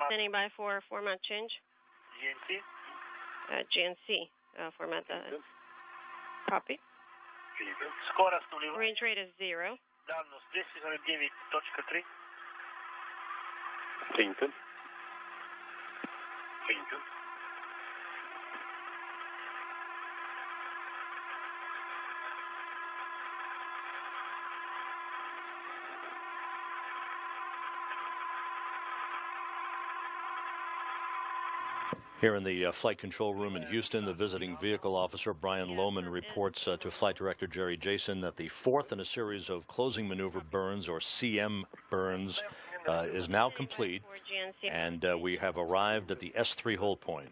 Standing by for format change. GNC format. Copy. Range rate is 0. Printed. Here in the flight control room in Houston, the visiting vehicle officer, Brian Lohman, reports to Flight Director Jerry Jason that the fourth in a series of closing maneuver burns, or CM burns, is now complete, and we have arrived at the S3 hold point.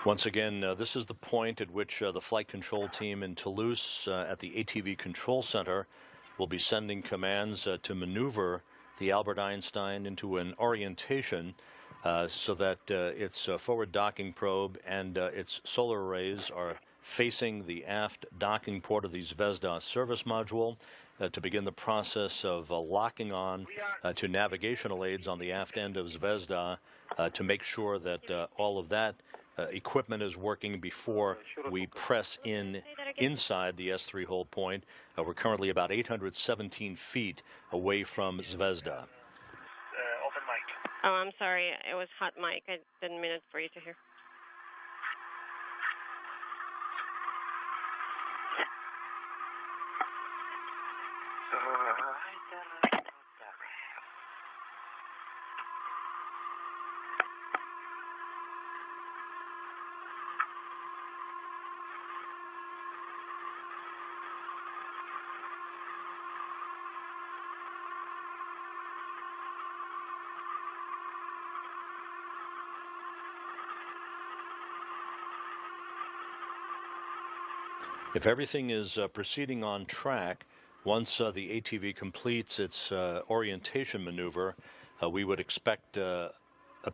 Once again, this is the point at which the flight control team in Toulouse at the ATV Control Center will be sending commands to maneuver the Albert Einstein into an orientation so that its forward docking probe and its solar arrays are facing the aft docking port of the Zvezda service module to begin the process of locking on to navigational aids on the aft end of Zvezda to make sure that all of that equipment is working before we press inside the S3 hold point. We're currently about 817 feet away from Zvezda. Open mic. Oh, I'm sorry. It was hot mic. I didn't mean it for you to hear. If everything is proceeding on track, once the ATV completes its orientation maneuver, we would expect a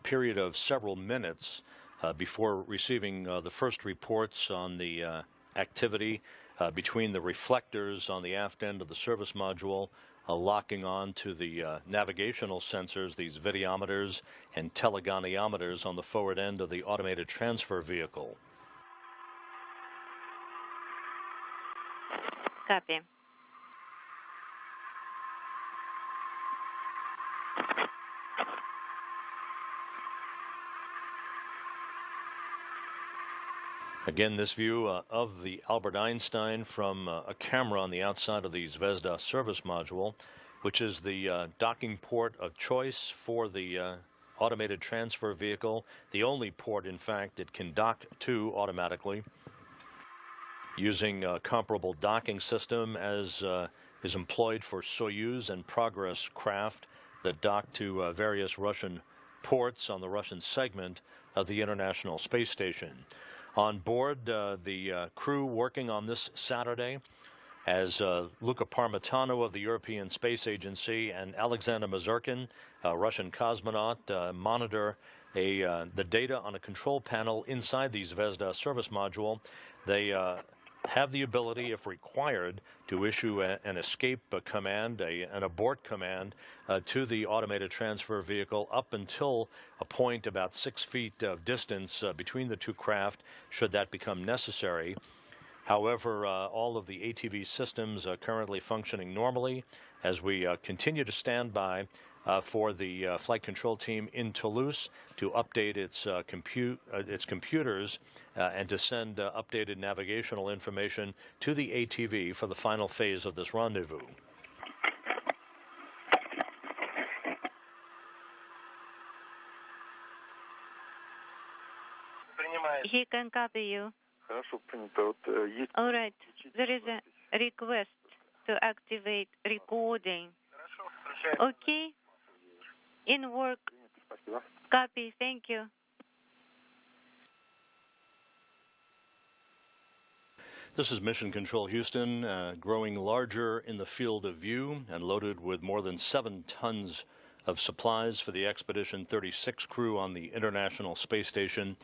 period of several minutes before receiving the first reports on the activity between the reflectors on the aft end of the service module, locking on to the navigational sensors, these videometers and telegoniometers on the forward end of the automated transfer vehicle. Copy. Again, this view of the Albert Einstein from a camera on the outside of the Zvezda service module, which is the docking port of choice for the automated transfer vehicle, the only port, in fact, it can dock to automatically, using a comparable docking system as is employed for Soyuz and Progress craft that dock to various Russian ports on the Russian segment of the International Space Station. On board, the crew working on this Saturday as Luca Parmitano of the European Space Agency and Alexander Mazurkin, a Russian cosmonaut, monitor the data on a control panel inside the Zvezda service module. They have the ability, if required, to issue an escape command, an abort command to the automated transfer vehicle up until a point about 6 feet of distance between the two craft, should that become necessary. However, all of the ATV systems are currently functioning normally as we continue to stand by for the flight control team in Toulouse to update its computers and to send updated navigational information to the ATV for the final phase of this rendezvous. He can copy you. All right. There is a request to activate recording Okay. In work. Copy. Thank you. This is Mission Control Houston, growing larger in the field of view and loaded with more than 7 tons of supplies for the Expedition 36 crew on the International Space Station.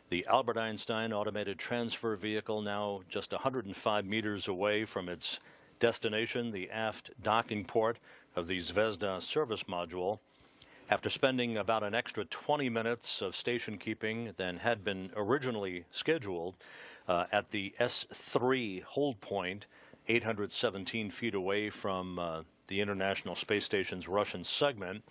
The Albert Einstein automated transfer vehicle now just 105 meters away from its destination, the aft docking port of the Zvezda service module. After spending about an extra 20 minutes of station keeping than had been originally scheduled, at the S3 hold point, 817 feet away from the International Space Station's Russian segment.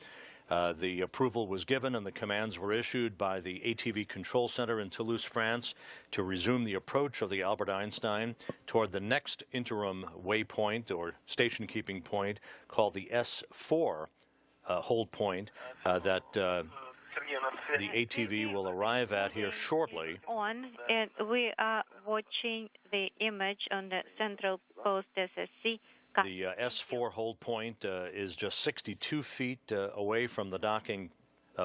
The approval was given and the commands were issued by the ATV Control Center in Toulouse, France, to resume the approach of the Albert Einstein toward the next interim waypoint or station keeping point called the S4 hold point that the ATV will arrive at here shortly. And we are watching the image on the Central Coast SSC. The S4 hold point is just 62 feet away from the docking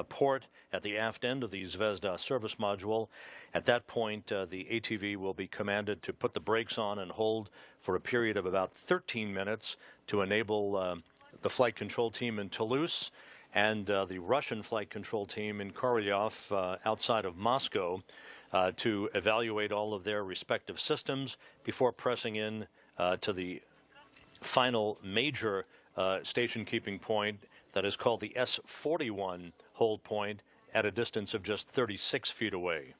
port at the aft end of the Zvezda service module. At that point, the ATV will be commanded to put the brakes on and hold for a period of about 13 minutes to enable the flight control team in Toulouse and the Russian flight control team in Kourou outside of Moscow to evaluate all of their respective systems before pressing in to the final major station keeping point that is called the S41 hold point at a distance of just 36 feet away.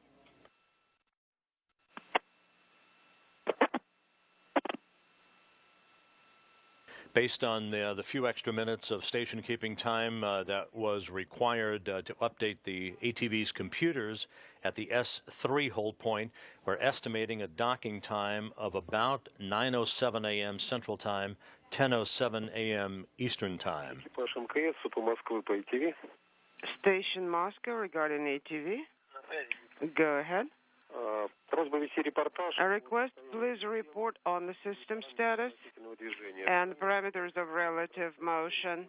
Based on the few extra minutes of station keeping time that was required to update the ATV's computers at the S3 hold point, we're estimating a docking time of about 9:07 a.m. Central Time, 10:07 a.m. Eastern Time. Station Moscow regarding ATV. Go ahead. A request, please report on the system status and parameters of relative motion.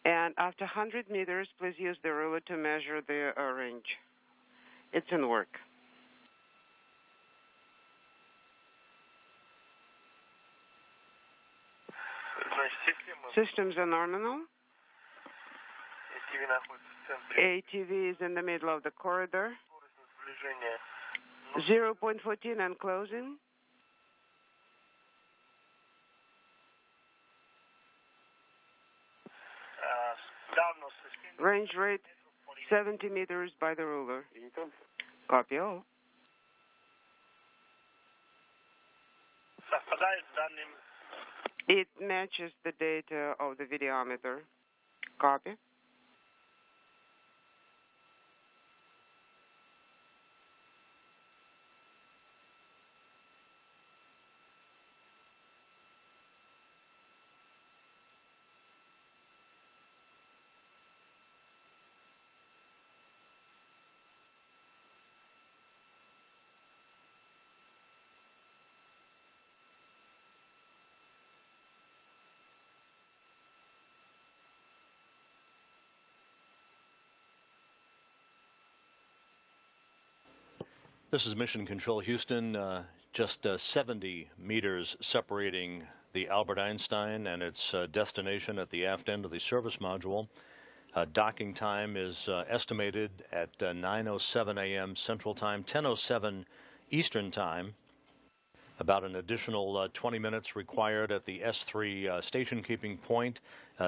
And after 100 meters, please use the ruler to measure the range. It's in work. Systems are nominal. ATV is in the middle of the corridor. 0.14 and closing. Range rate 70 meters by the ruler. Copy all. It matches the data of the videometer. Copy. This is Mission Control Houston, just 70 meters separating the Albert Einstein and its destination at the aft end of the service module. Docking time is estimated at 9:07 a.m. Central Time, 10:07 Eastern Time. About an additional 20 minutes required at the S3 station keeping point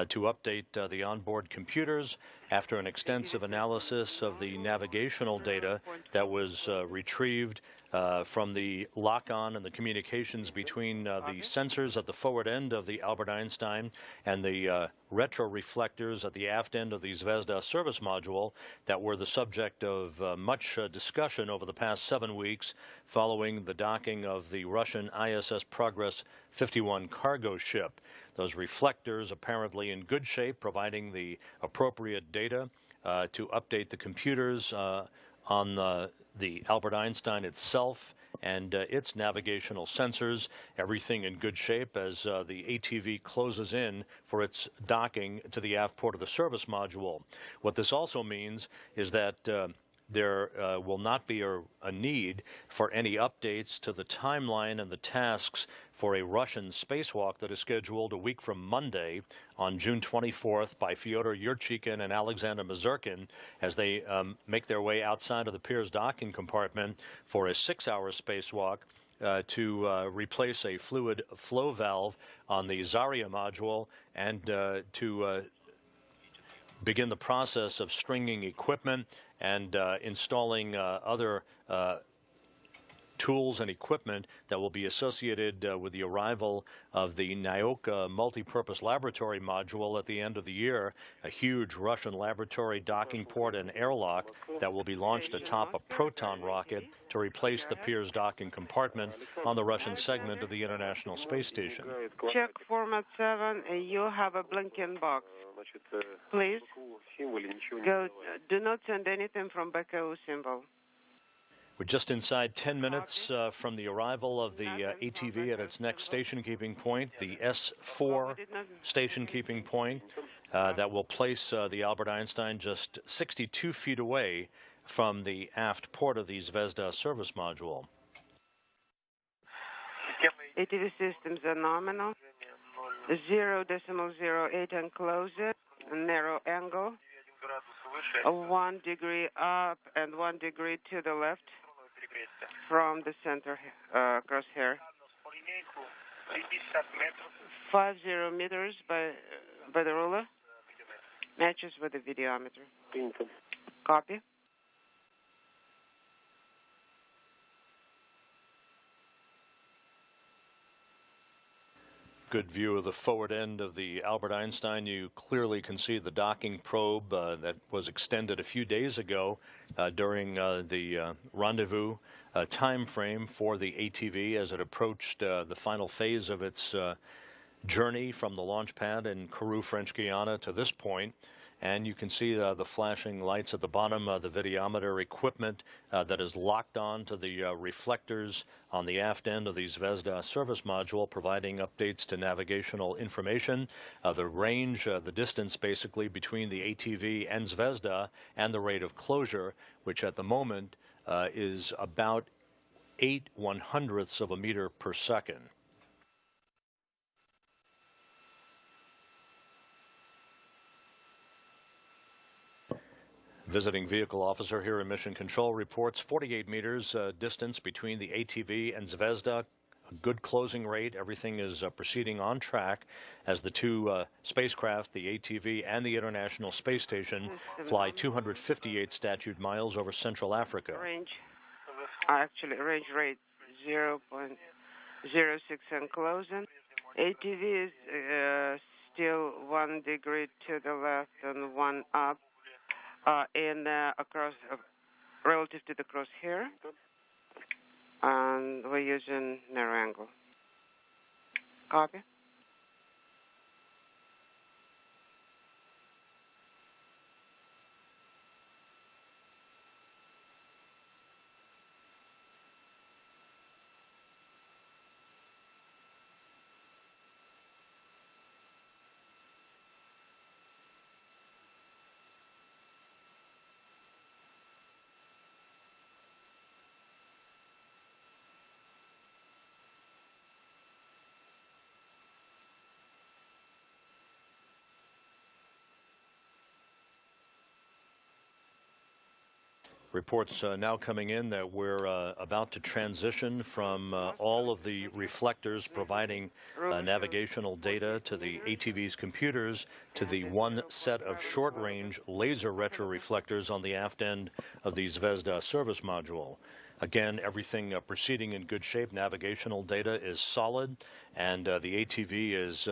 to update the onboard computers after an extensive analysis of the navigational data that was retrieved from the lock-on and the communications between the sensors at the forward end of the Albert Einstein and the retroreflectors at the aft end of the Zvezda service module that were the subject of much discussion over the past 7 weeks following the docking of the Russian ISS Progress 51 cargo ship. Those reflectors apparently in good shape, providing the appropriate data to update the computers on the Albert Einstein itself and its navigational sensors. Everything in good shape as the ATV closes in for its docking to the aft port of the service module. What this also means is that there will not be a need for any updates to the timeline and the tasks for a Russian spacewalk that is scheduled a week from Monday on June 24th by Fyodor Yurchikhin and Alexander Mazurkin as they make their way outside of the Pirs docking compartment for a 6-hour spacewalk to replace a fluid flow valve on the Zarya module and to begin the process of stringing equipment and installing other tools and equipment that will be associated with the arrival of the Nyoka multipurpose laboratory module at the end of the year, a huge Russian laboratory docking port and airlock that will be launched atop a Proton rocket to replace the Pirs docking compartment on the Russian segment of the International Space Station. Check format 7, you have a blinking box. Please go. Do not send anything from BKU symbol. We're just inside 10 minutes from the arrival of the ATV at its next station-keeping point, the S4 station-keeping point that will place the Albert Einstein just 62 feet away from the aft port of the Zvezda service module. ATV systems are nominal. 0.08 and close it. Narrow angle. 1 degree up and 1 degree to the left from the center crosshair. 50 meters by the ruler. Matches with the videometer. Copy. Good view of the forward end of the Albert Einstein. You clearly can see the docking probe that was extended a few days ago during the rendezvous time frame for the ATV as it approached the final phase of its journey from the launch pad in Kourou, French Guiana to this point. And you can see the flashing lights at the bottom of the videometer equipment that is locked on to the reflectors on the aft end of the Zvezda service module, providing updates to navigational information, the range, the distance basically between the ATV and Zvezda, and the rate of closure, which at the moment is about 8/100ths of a meter per second. Visiting vehicle officer here in Mission Control reports 48 meters distance between the ATV and Zvezda. A good closing rate. Everything is proceeding on track as the two spacecraft, the ATV and the International Space Station, fly 258 statute miles over Central Africa. Range rate 0.06 and closing. ATV is still 1 degree to the left and 1 up. Across relative to the crosshair, and we're using narrow angle. Copy. Reports now coming in that we're about to transition from all of the reflectors providing navigational data to the ATV's computers to the one set of short-range laser retroreflectors on the aft end of the Zvezda service module. Again, everything proceeding in good shape. Navigational data is solid, and the ATV is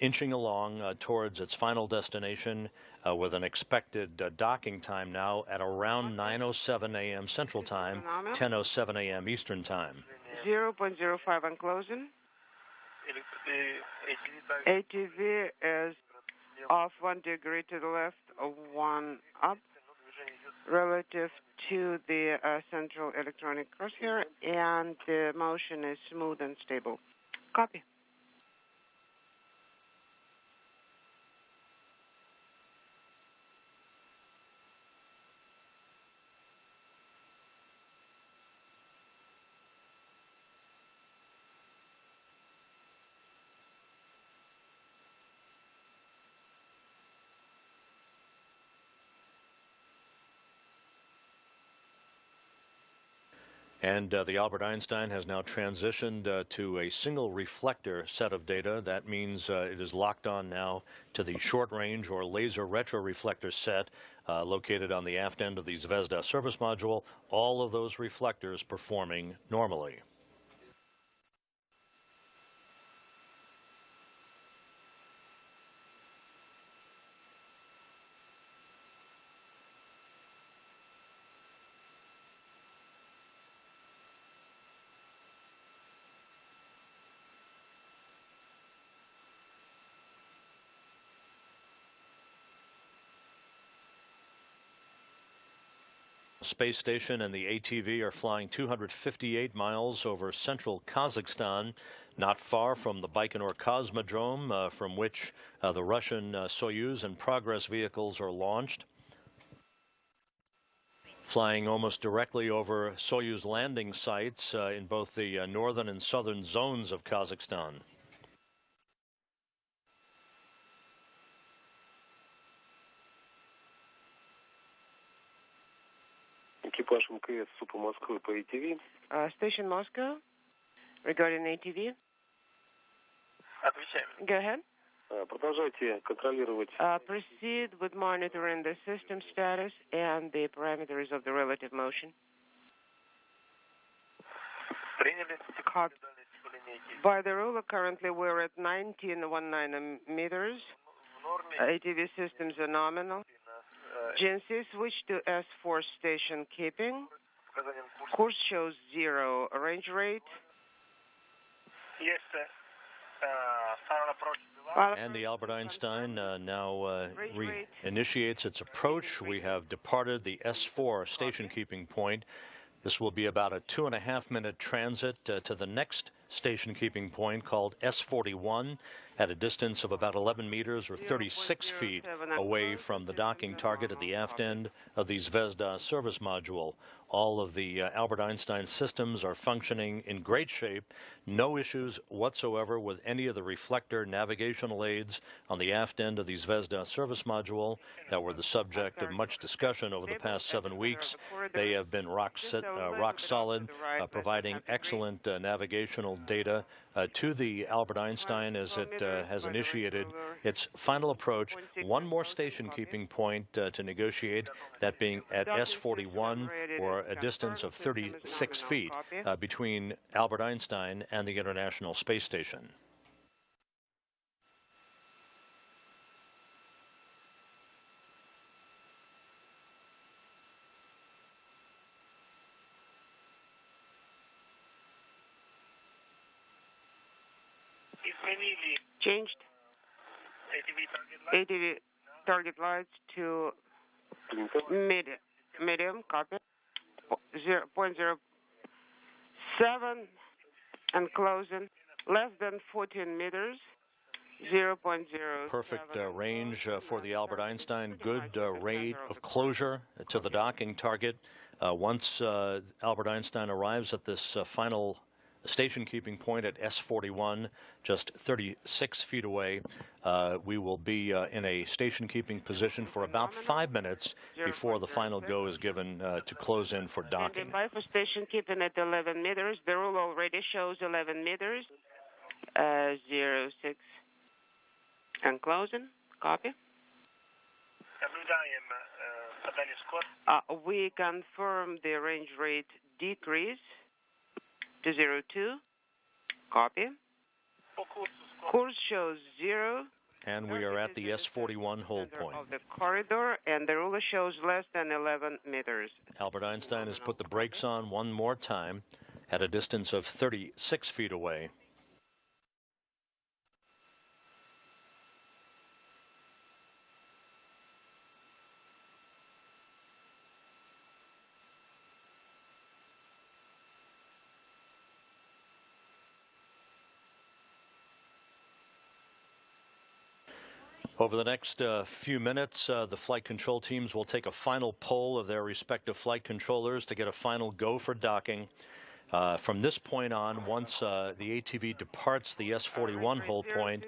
inching along towards its final destination with an expected docking time now at around 9:07 a.m. Central Time, 10:07 a.m. Eastern Time. 0.05 and closing. ATV is off 1 degree to the left, 1 up, relative to the central electronic crosshair, and the motion is smooth and stable. Copy. And the Albert Einstein has now transitioned to a single reflector set of data. That means it is locked on now to the short range or laser retroreflector set located on the aft end of the Zvezda service module. All of those reflectors performing normally. Space station and the ATV are flying 258 miles over central Kazakhstan, not far from the Baikonur Cosmodrome, from which the Russian Soyuz and Progress vehicles are launched. Flying almost directly over Soyuz landing sites in both the northern and southern zones of Kazakhstan. Экипаж МКС СУПа Москвы по ATV. Station Moscow, regarding ATV. Отвечаем. Go ahead. Продолжайте контролировать. Proceed with monitoring the system status and the parameters of the relative motion. Приняли. Copy. By the ruler, currently we're at 1919 meters. ATV systems are nominal. GNC switch to S4 station keeping. Course shows 0 range rate. Yes, sir. And the Albert Einstein now initiates its approach. We have departed the S4 station keeping point. This will be about a 2.5-minute transit to the next station keeping point called S41 at a distance of about 11 meters or 36 feet away from the docking target at the aft end of the Zvezda service module. All of the Albert Einstein systems are functioning in great shape. No issues whatsoever with any of the reflector navigational aids on the aft end of the Zvezda service module that were the subject of much discussion over the past 7 weeks. They have been rock solid, providing excellent navigational data to the Albert Einstein as it has initiated its final approach. One more station keeping point to negotiate, that being at S41, or a distance of 36 feet between Albert Einstein and the International Space Station. Changed. ATV target lights to medium, copy. 0.07 and closing. Less than 14 meters. 0.0. Perfect range for the Albert Einstein. Good rate of closure to the docking target. Once Albert Einstein arrives at this final station keeping point at S41, just 36 feet away, we will be in a station keeping position for about 5 minutes before the final go is given to close in for docking. By for station keeping at 11 meters. The rule already shows 11 meters. 06 and closing. Copy. We confirm the range rate decrease to 02. Copy. Course shows 0. And we are at the S41 hold point. Of the corridor, and the ruler shows less than 11 meters. Albert Einstein has put the brakes on one more time at a distance of 36 feet away. Over the next few minutes, the flight control teams will take a final poll of their respective flight controllers to get a final go for docking. From this point on, once the ATV departs the S-41 hold point,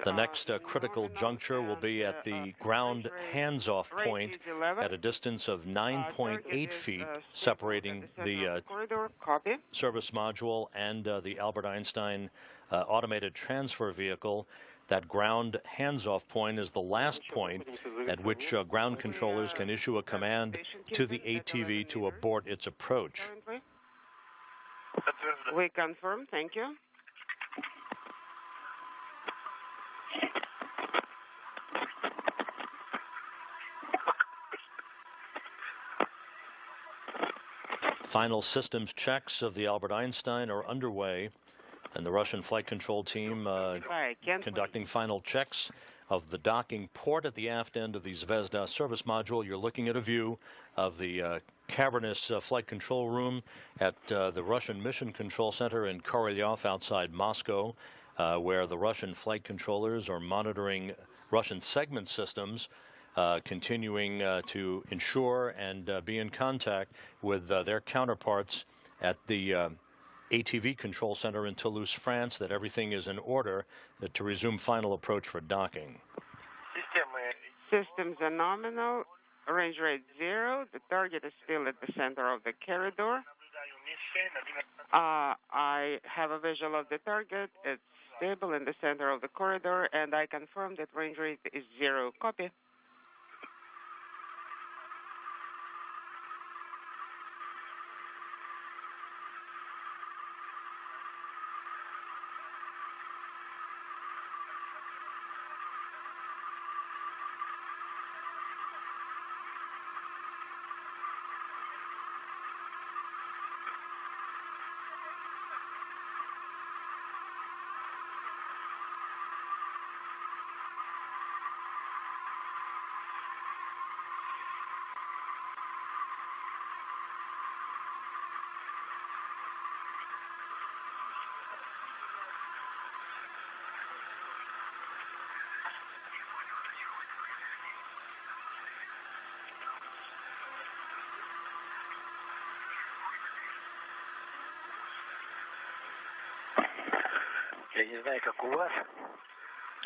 the next critical juncture will be at the ground hands-off point at a distance of 9.8 feet, separating the service module and the Albert Einstein automated transfer vehicle. That ground hands-off point is the last point at which ground controllers can issue a command to the ATV to abort its approach. We confirm. Thank you. Final systems checks of the Albert Einstein are underway, and the Russian flight control team conducting final checks of the docking port at the aft end of the Zvezda service module. You're looking at a view of the cavernous flight control room at the Russian Mission Control Center in Kourou outside Moscow, where the Russian flight controllers are monitoring Russian segment systems, continuing to ensure and be in contact with their counterparts at the ATV Control Center in Toulouse, France, that everything is in order to resume final approach for docking. Systems are nominal. Range rate 0. The target is still at the center of the corridor. I have a visual of the target. It's stable in the center of the corridor, and I confirm that range rate is 0. Copy.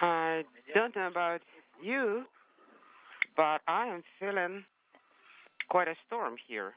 I don't know about you, but I am feeling quite a storm here.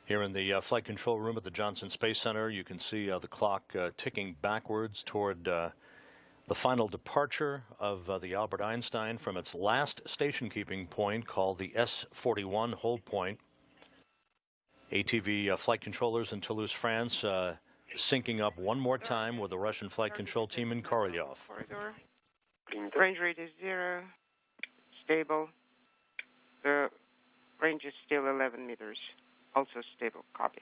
Here in the flight control room at the Johnson Space Center, you can see the clock ticking backwards toward the final departure of the Albert Einstein from its last station-keeping point called the S-41 hold point. ATV flight controllers in Toulouse, France, syncing up one more time with the Russian flight control team in Kourou. Range rate is 0, stable. The range is still 11 meters. Also stable. Copy.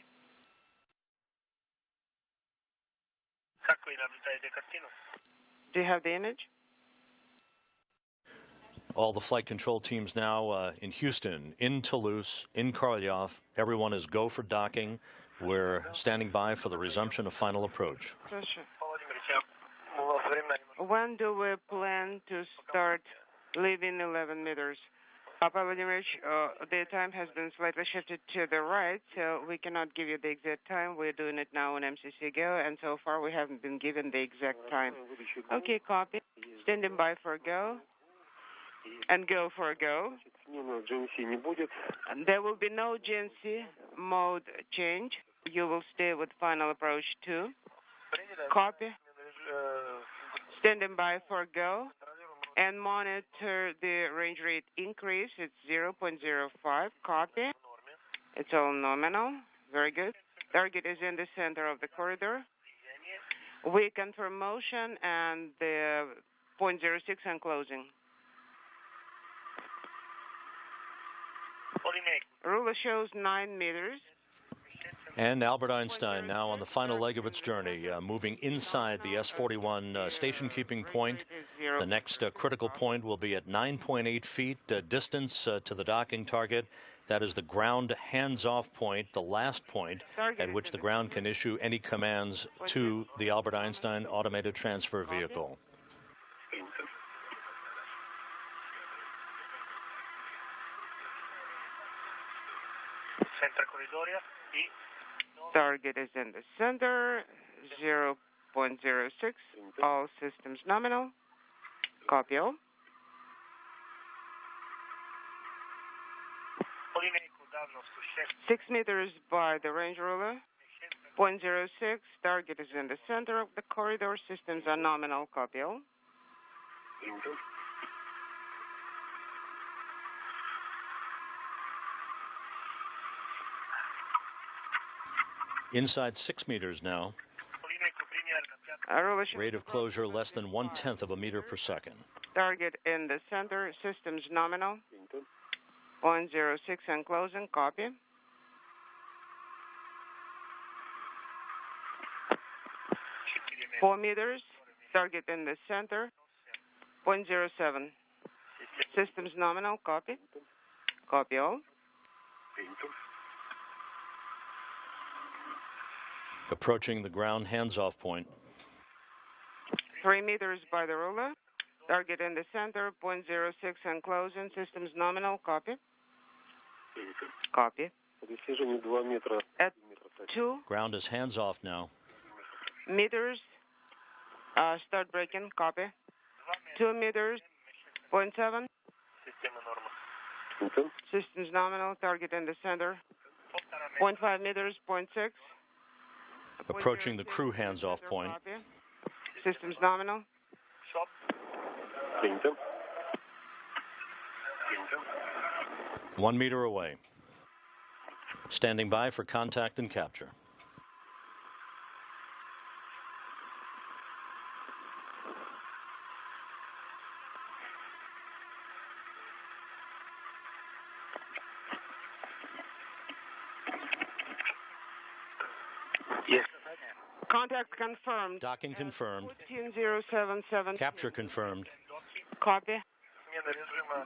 Do you have the image? All the flight control teams now in Houston, in Toulouse, in Kourou. Everyone is go for docking. We're standing by for the resumption of final approach. When do we plan to start leaving 11 meters? Papa Vladimir, the time has been slightly shifted to the right, so we cannot give you the exact time. We're doing it now on MCC Go, and so far we haven't been given the exact time. Okay, copy. Standing by for a go. And go for a go. And there will be no GNC mode change. You will stay with final approach 2. Copy. Standing by for a go. And monitor the range rate increase. It's 0.05. Copy. It's all nominal. Very good. Target is in the center of the corridor. We confirm motion and the 0.06 and closing. Ruler shows 9 meters. And Albert Einstein now on the final leg of its journey, moving inside the S-41 station-keeping point. The next critical point will be at 9.8 feet distance to the docking target. That is the ground hands-off point, the last point at which the ground can issue any commands to the Albert Einstein automated transfer vehicle. Target is in the center, 0.06. All systems nominal. Copy all. Six meters by the range ruler. 0.06. Target is in the center of the corridor. Systems are nominal. Copy all. Inside 6 meters now. Rate of closure less than 1/10 of a meter per second. Target in the center. Systems nominal. 0.06 and closing. Copy. Four meters. Target in the center. 0.07. Systems nominal. Copy. Copy all. Approaching the ground hands-off point. 3 meters by the ruler. Target in the center. 0.06 and closing. Systems nominal. Copy. Copy. At 2 Ground is hands-off now. meters. Start braking. Copy. 2 meters. 0.7. Systems nominal. Target in the center. 0.5 meters. 0.6. Approaching the crew hands-off point. Copy. Systems nominal. 1 meter away. Standing by for contact and capture. Yes. Contact confirmed. Docking confirmed. 14077. Capture confirmed. Copy.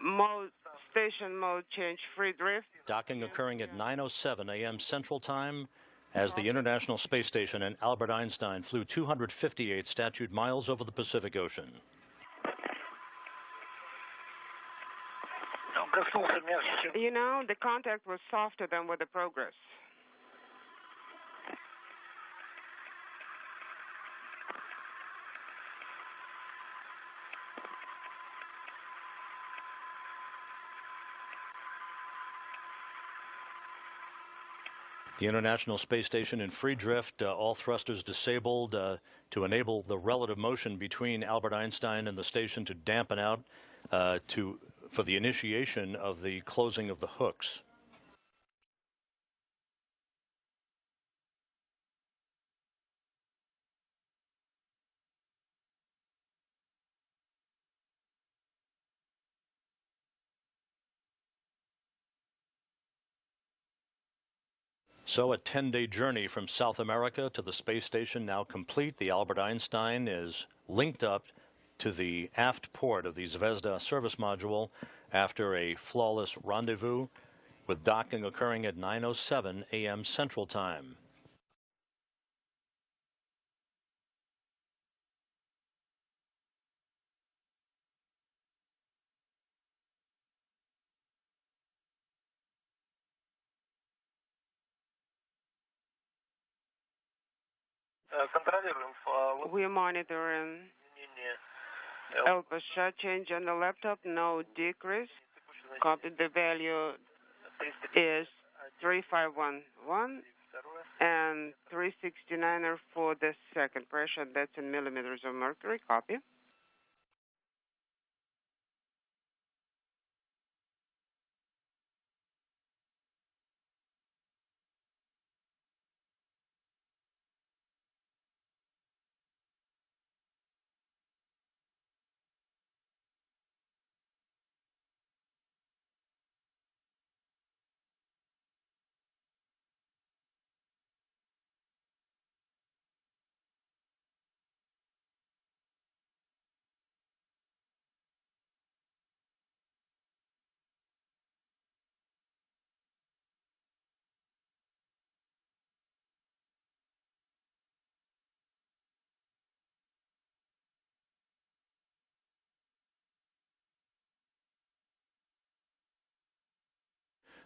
Mode, station mode change, free drift. Docking occurring at 9:07 a.m. Central Time as the International Space Station and Albert Einstein flew 258 statute miles over the Pacific Ocean. You know, the contact was softer than with the Progress. The International Space Station in free drift, all thrusters disabled to enable the relative motion between Albert Einstein and the station to dampen out for the initiation of the closing of the hooks. So a 10-day journey from South America to the space station now complete. The Albert Einstein is linked up to the aft port of the Zvezda service module after a flawless rendezvous, with docking occurring at 9:07 a.m. Central Time. We're monitoring. Alpha shot change on the laptop, no decrease. Copy, the value is 3511 and 369 for the second pressure. That's in millimeters of mercury. Copy.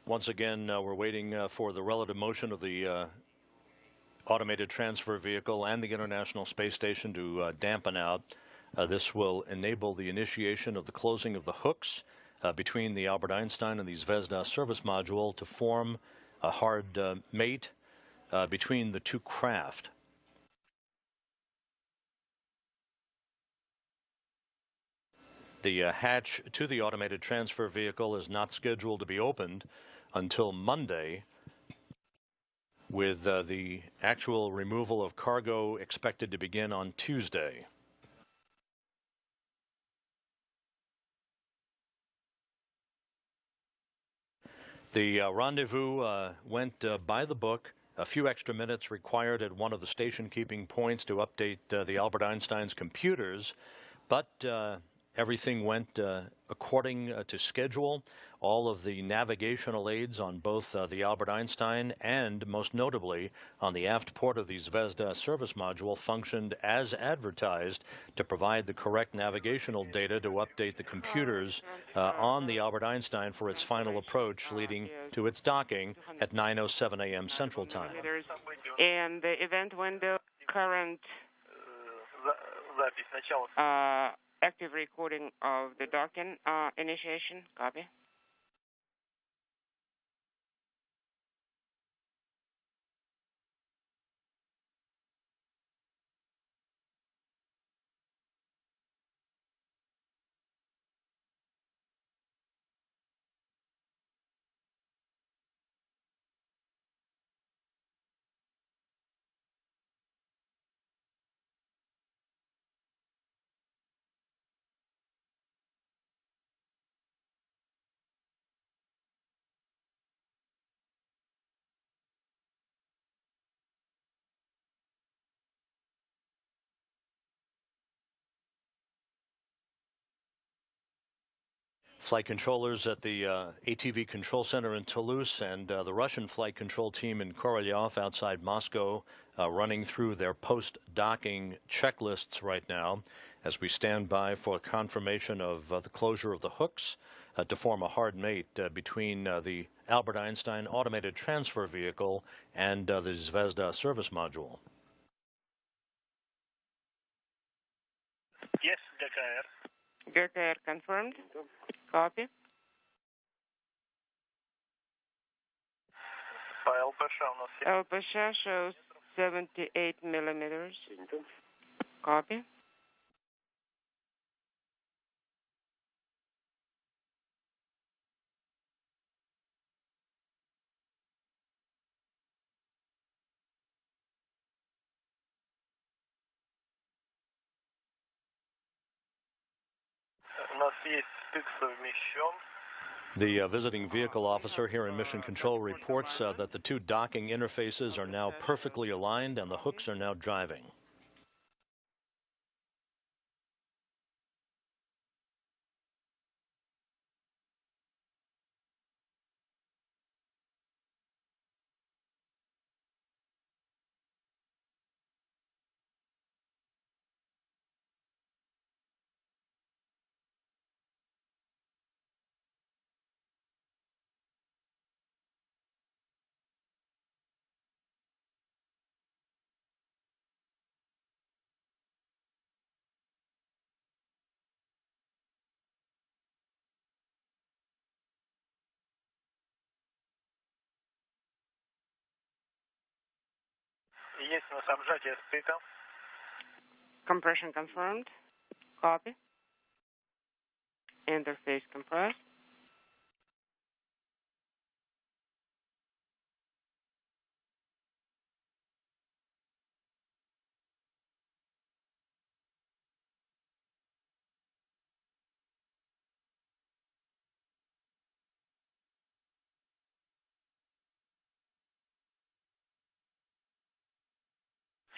Once again, we're waiting for the relative motion of the automated transfer vehicle and the International Space Station to dampen out. This will enable the initiation of the closing of the hooks between the Albert Einstein and the Zvezda service module to form a hard mate between the two craft. The hatch to the automated transfer vehicle is not scheduled to be opened until Monday, with the actual removal of cargo expected to begin on Tuesday. The rendezvous went by the book. A few extra minutes required at one of the station keeping points to update the Albert Einstein's computers, but everything went according to schedule. All of the navigational aids on both the Albert Einstein and, most notably, on the aft port of the Zvezda service module functioned as advertised to provide the correct navigational data to update the computers on the Albert Einstein for its final approach, leading to its docking at 9:07 a.m. Central Time. And the event window, current active recording of the docking initiation. Copy. Flight controllers at the ATV control center in Toulouse and the Russian flight control team in Kourou outside Moscow running through their post-docking checklists right now as we stand by for confirmation of the closure of the hooks to form a hard mate between the Albert Einstein automated transfer vehicle and the Zvezda service module. Yes, GKR. GKR confirmed. Copy. LPSH shows 78 millimeters. Copy. The visiting vehicle officer here in Mission Control reports that the two docking interfaces are now perfectly aligned and the hooks are now driving. Compression confirmed. Copy. Interface compressed.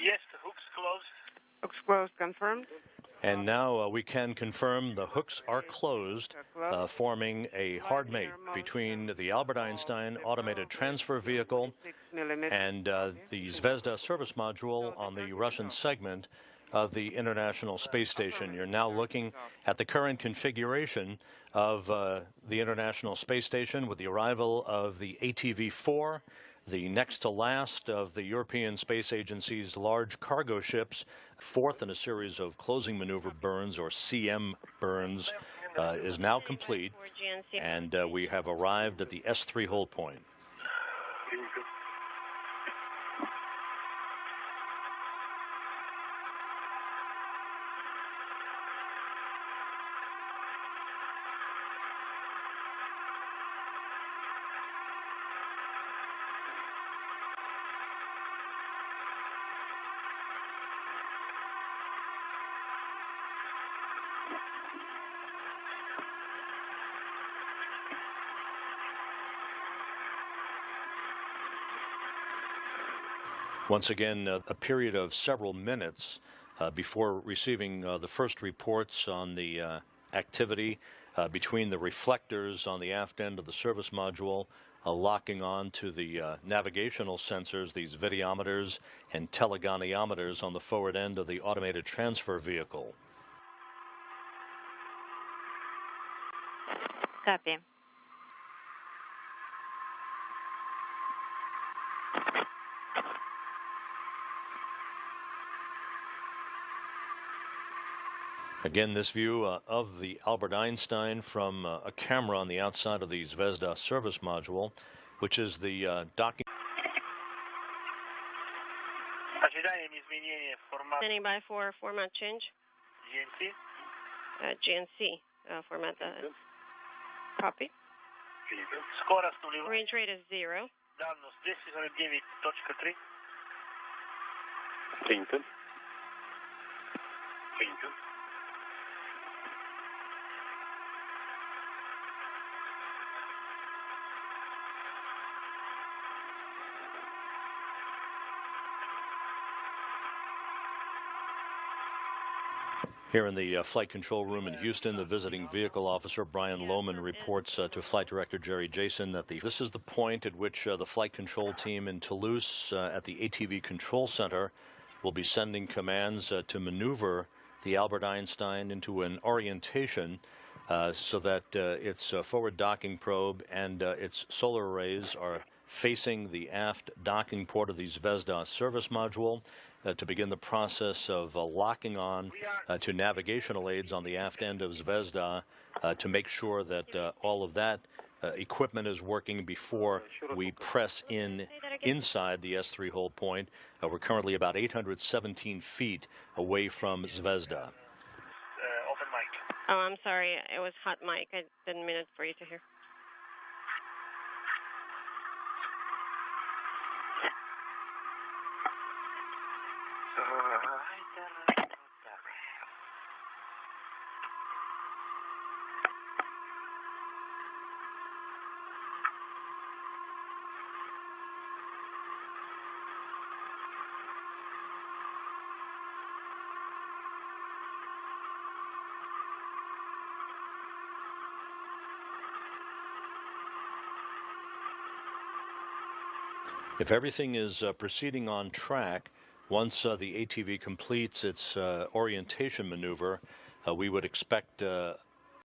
Yes, the hook's closed. Hooks closed, confirmed. And now we can confirm the hooks are closed, forming a hard mate between the Albert Einstein automated transfer vehicle and the Zvezda service module on the Russian segment, of the International Space Station. You're now looking at the current configuration of the International Space Station with the arrival of the ATV-4, the next to last of the European Space Agency's large cargo ships, fourth in a series of closing maneuver burns, or CM burns, is now complete, and we have arrived at the S3 hold point. Once again, a period of several minutes before receiving the first reports on the activity between the reflectors on the aft end of the service module, locking on to the navigational sensors, these videometers and telegoniometers on the forward end of the automated transfer vehicle. Copy. Again, this view of the Albert Einstein from a camera on the outside of the Zvezda service module, which is the docking. Standing by for format change. GNC format. Copy. Range rate is 0. Принято. Here in the flight control room in Houston, the visiting vehicle officer, Brian Lohman, reports to Flight Director Jerry Jason that this is the point at which the flight control team in Toulouse at the ATV Control Center will be sending commands to maneuver the Albert Einstein into an orientation so that its forward docking probe and its solar arrays are facing the aft docking port of the Zvezda service module, to begin the process of locking on to navigational aids on the aft end of Zvezda to make sure that all of that equipment is working before we press inside the S3 hold point. We're currently about 817 feet away from Zvezda. Open mic. Oh, I'm sorry. It was hot mic. I didn't mean it for you to hear. If everything is proceeding on track, once the ATV completes its orientation maneuver, we would expect